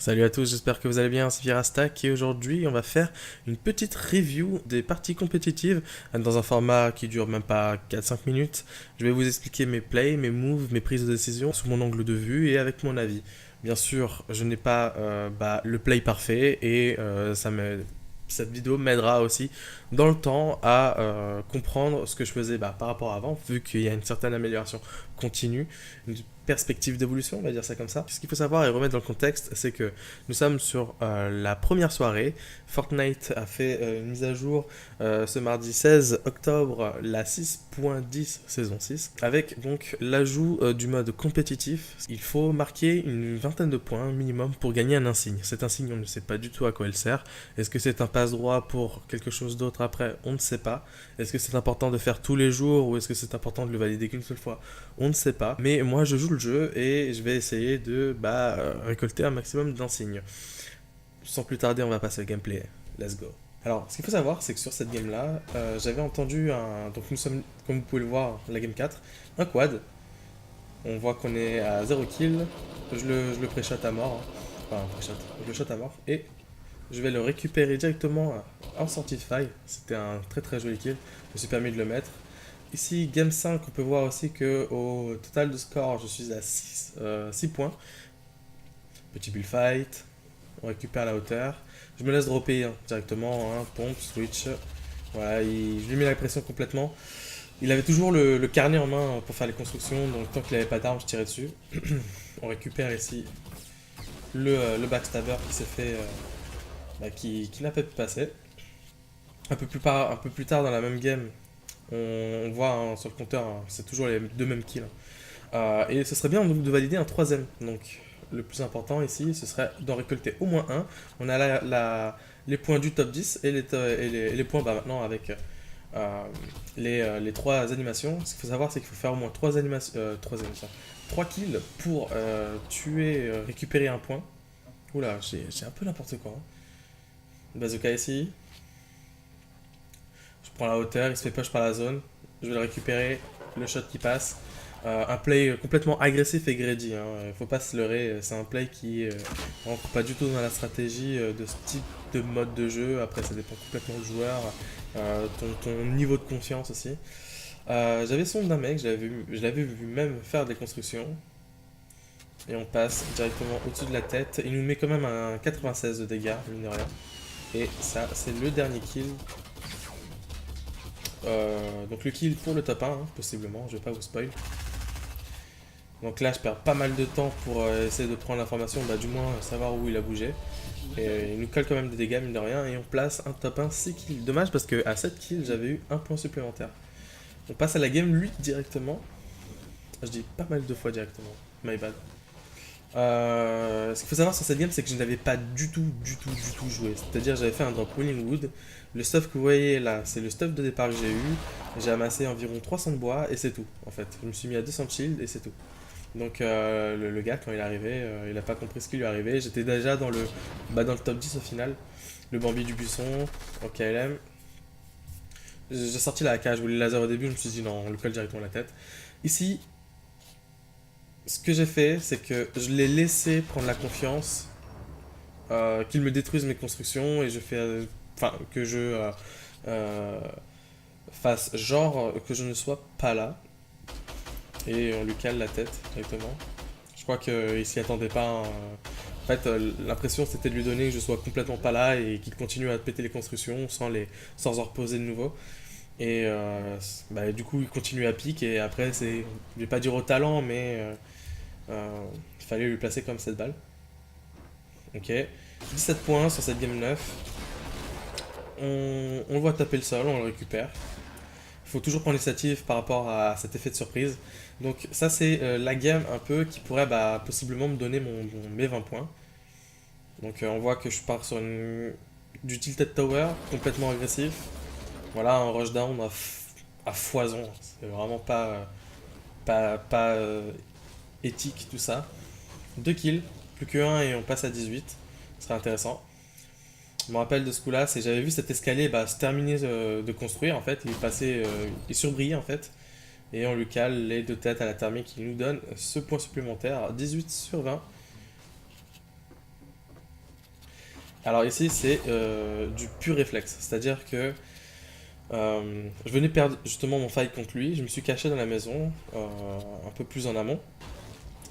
Salut à tous, j'espère que vous allez bien, c'est Virastak et aujourd'hui on va faire une petite review des parties compétitives dans un format qui dure même pas 4-5 minutes. Je vais vous expliquer mes plays, mes moves, mes prises de décision sous mon angle de vue et avec mon avis. Bien sûr, je n'ai pas le play parfait et cette vidéo m'aidera aussi dans le temps à comprendre ce que je faisais par rapport à avant, vu qu'il y a une certaine amélioration continue, une perspective d'évolution, on va dire ça comme ça. Ce qu'il faut savoir et remettre dans le contexte, c'est que nous sommes sur la première soirée. Fortnite a fait une mise à jour ce mardi 16 octobre, la 6.10 saison 6, avec donc l'ajout du mode compétitif. Il faut marquer une vingtaine de points minimum pour gagner un insigne. Cet insigne, on ne sait pas du tout à quoi il sert. Est-ce que c'est un passe-droit pour quelque chose d'autre après? On ne sait pas. Est-ce que c'est important de faire tous les jours ou est-ce que c'est important de le valider qu'une seule fois? On ne sait pas. Mais moi, je joue le jeu et je vais essayer de récolter un maximum d'insignes. Sans plus tarder, on va passer au gameplay. Let's go. Alors, ce qu'il faut savoir, c'est que sur cette game-là, j'avais entendu un. Donc, nous sommes, comme vous pouvez le voir, la game 4, un quad. On voit qu'on est à 0 kill. Je le pré-shot à mort. Enfin, pré-shot. Je le shot à mort. Et je vais le récupérer directement en sortie de faille. C'était un très très joli kill. Je me suis permis de le mettre. Ici, game 5, on peut voir aussi que au total de score, je suis à 6 points. Petit bullfight, on récupère la hauteur. Je me laisse dropper directement, pompe, switch. Voilà, je lui mets la pression complètement. Il avait toujours le carnet en main pour faire les constructions, donc tant qu'il n'avait pas d'arme, je tirais dessus. On récupère ici le backstabber qui s'est fait, qui n'a pas pu passer. Un peu plus tard dans la même game, on voit sur le compteur, c'est toujours les deux mêmes kills. Et ce serait bien donc de valider un troisième. Donc le plus important ici, ce serait d'en récolter au moins un. On a les points du top 10 et les points maintenant avec les trois animations. Ce qu'il faut savoir, c'est qu'il faut faire au moins trois animations, trois kills pour récupérer un point. Oula, j'ai un peu n'importe quoi. Bazooka ici. Je prends la hauteur, il se fait push par la zone. Je vais le récupérer, le shot qui passe. Un play complètement agressif et greedy. Il faut pas se leurrer. C'est un play qui rentre pas du tout dans la stratégie de ce type de mode de jeu. Après, ça dépend complètement du joueur, ton niveau de confiance aussi. J'avais son d'un mec, je l'avais vu même faire des constructions. Et on passe directement au-dessus de la tête. Il nous met quand même un 96 de dégâts, mine de rien. Et ça, c'est le dernier kill. Donc le kill pour le top 1, possiblement, je vais pas vous spoil. Donc là, je perds pas mal de temps pour essayer de prendre l'information, du moins savoir où il a bougé. Et il nous colle quand même des dégâts, mine de rien, et on place un top 1 6 kills. Dommage parce qu'à 7 kills, j'avais eu un point supplémentaire. On passe à la game 8 directement. Je dis pas mal de fois directement, my bad. Ce qu'il faut savoir sur cette game, c'est que je n'avais pas du tout joué. C'est-à-dire, j'avais fait un drop Willing Wood. Le stuff que vous voyez là, c'est le stuff de départ que j'ai eu. J'ai amassé environ 300 de bois et c'est tout, en fait. Je me suis mis à 200 de shield et c'est tout. Donc, le gars, quand il est arrivé, il a pas compris ce qui lui arrivait. J'étais déjà dans le top 10 au final. Le Bambi du buisson, en KLM. J'ai sorti la AK, je voulais le laser au début, je me suis dit non, on le colle directement à la tête. Ici, ce que j'ai fait, c'est que je l'ai laissé prendre la confiance, qu'il me détruise mes constructions et que je fasse genre que je ne sois pas là et on lui cale la tête directement. Je crois qu'il s'y attendait pas. En fait, l'impression c'était de lui donner que je sois complètement pas là et qu'il continue à péter les constructions sans en reposer de nouveau. Et du coup, il continue à pique et après, je vais pas dire au talent, mais il fallait lui placer comme cette balle. Ok. 17 points sur cette game 9. On le voit taper le sol, on le récupère. Il faut toujours prendre l'initiative par rapport à cet effet de surprise. Donc ça c'est la game un peu qui pourrait possiblement me donner mes 20 points. Donc on voit que je pars sur du tilted tower complètement agressif. Voilà, un rushdown à foison. C'est vraiment pas éthique tout ça. 2 kills, plus que 1 et on passe à 18. Ce serait intéressant. Je me rappelle de ce coup-là, c'est j'avais vu cet escalier se terminer de construire en fait. Il surbrillait en fait. Et on lui cale les deux têtes à la thermique qui nous donne ce point supplémentaire, 18 sur 20. Alors ici, c'est du pur réflexe. C'est-à-dire que je venais perdre justement mon fight contre lui. Je me suis caché dans la maison, un peu plus en amont.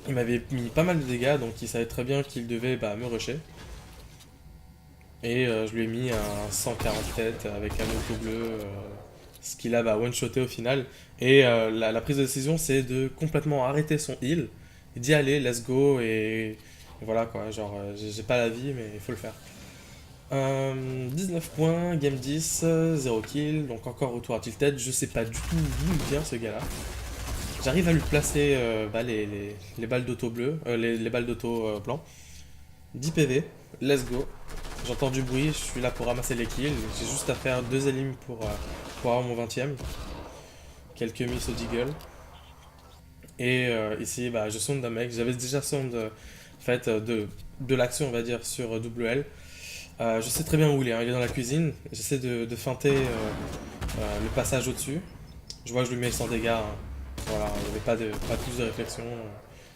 Il m'avait mis pas mal de dégâts, donc il savait très bien qu'il devait me rusher. Et je lui ai mis un 140 têtes avec un auto bleu, ce qu'il a one-shoté au final. Et la prise de décision, c'est de complètement arrêter son heal, et d'y aller, let's go, et voilà quoi, genre j'ai pas la vie, mais il faut le faire. 19 points, game 10, 0 kill, donc encore retour à Tilted, je sais pas du tout d'où il vient ce gars-là. J'arrive à lui placer les balles d'auto bleu, les balles d'auto blanc. 10 PV, let's go. J'entends du bruit, je suis là pour ramasser les kills. J'ai juste à faire 2 élimes pour avoir mon 20ème. Quelques miss au deagle. Et ici, je sonde d'un mec. J'avais déjà sonde en fait, de l'action, on va dire, sur WL. Je sais très bien où il est dans la cuisine. J'essaie de feinter le passage au-dessus. Je vois que je lui mets 100 dégâts, hein. Voilà, il n'y avait pas plus de réflexion.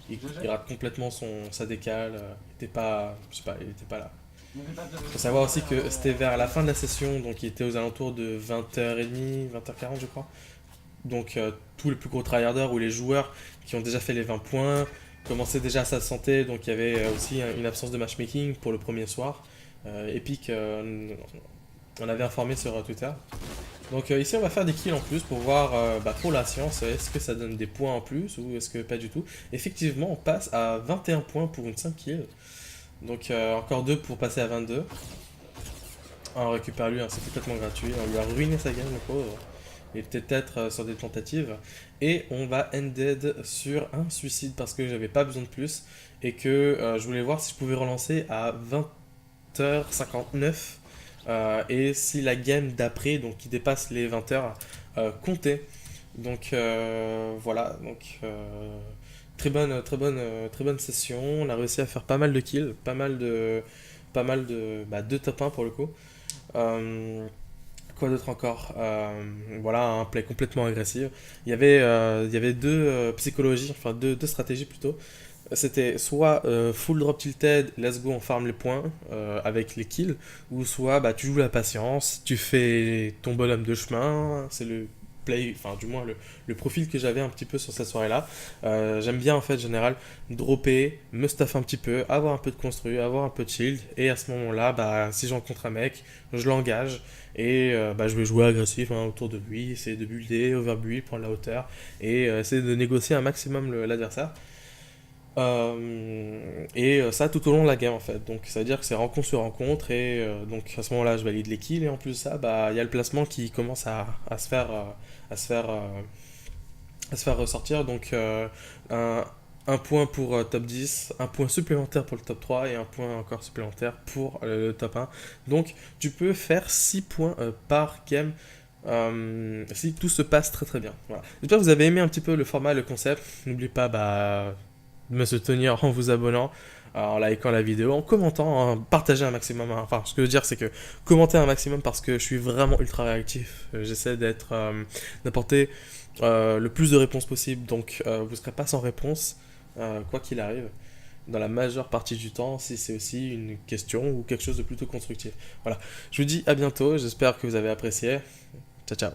Il rate complètement sa décale. Il était pas, je sais pas, il était pas là. Il faut savoir aussi que c'était vers la fin de la session, donc il était aux alentours de 20h30, 20h40 je crois. Donc tous les plus gros tryharders ou les joueurs qui ont déjà fait les 20 points commençaient déjà à s'assenter, donc il y avait aussi une absence de matchmaking pour le premier soir. Epic, on avait informé sur Twitter. Donc ici on va faire des kills en plus pour voir pour la science, est-ce que ça donne des points en plus ou est-ce que pas du tout. Effectivement on passe à 21 points pour une 5 kills. Donc encore 2 pour passer à 22. On récupère lui, hein, c'est complètement gratuit. On lui a ruiné sa game, le pauvre. Il était peut-être sur des tentatives. Et on va ended sur un suicide parce que j'avais pas besoin de plus. Et que je voulais voir si je pouvais relancer à 20h59. Et si la game d'après, donc qui dépasse les 20h, comptait. Donc voilà. Donc très bonne session. On a réussi à faire pas mal de kills, pas mal de top 1 pour le coup. Quoi d'autre encore? Voilà, un play complètement agressif. Il y avait deux psychologies, enfin deux stratégies plutôt. C'était soit full drop tilted, let's go, on farm les points avec les kills, ou soit tu joues la patience, tu fais ton bonhomme de chemin, c'est le play, enfin du moins le profil que j'avais un petit peu sur cette soirée-là. J'aime bien en fait, en général, dropper, me stuff un petit peu, avoir un peu de construit, avoir un peu de shield, et à ce moment-là, si je rencontre un mec, je l'engage, et je vais jouer agressif autour de lui, essayer de builder, overbuild, prendre la hauteur, et essayer de négocier un maximum l'adversaire. Ça tout au long de la game en fait, donc ça veut dire que c'est rencontre sur rencontre et donc à ce moment là je valide les kills et en plus de ça il y a le placement qui commence à se faire à se faire à se faire ressortir, donc un point pour top 10, un point supplémentaire pour le top 3 et un point encore supplémentaire pour le top 1, donc tu peux faire 6 points par game si tout se passe très très bien. Voilà. J'espère que vous avez aimé un petit peu le format, le concept. N'oubliez pas de me soutenir en vous abonnant, en likant la vidéo, en commentant, partagez un maximum. Enfin, ce que je veux dire, c'est que commentez un maximum parce que je suis vraiment ultra réactif. J'essaie d'apporter le plus de réponses possible. Donc, vous ne serez pas sans réponse, quoi qu'il arrive, dans la majeure partie du temps, si c'est aussi une question ou quelque chose de plutôt constructif. Voilà. Je vous dis à bientôt. J'espère que vous avez apprécié. Ciao, ciao.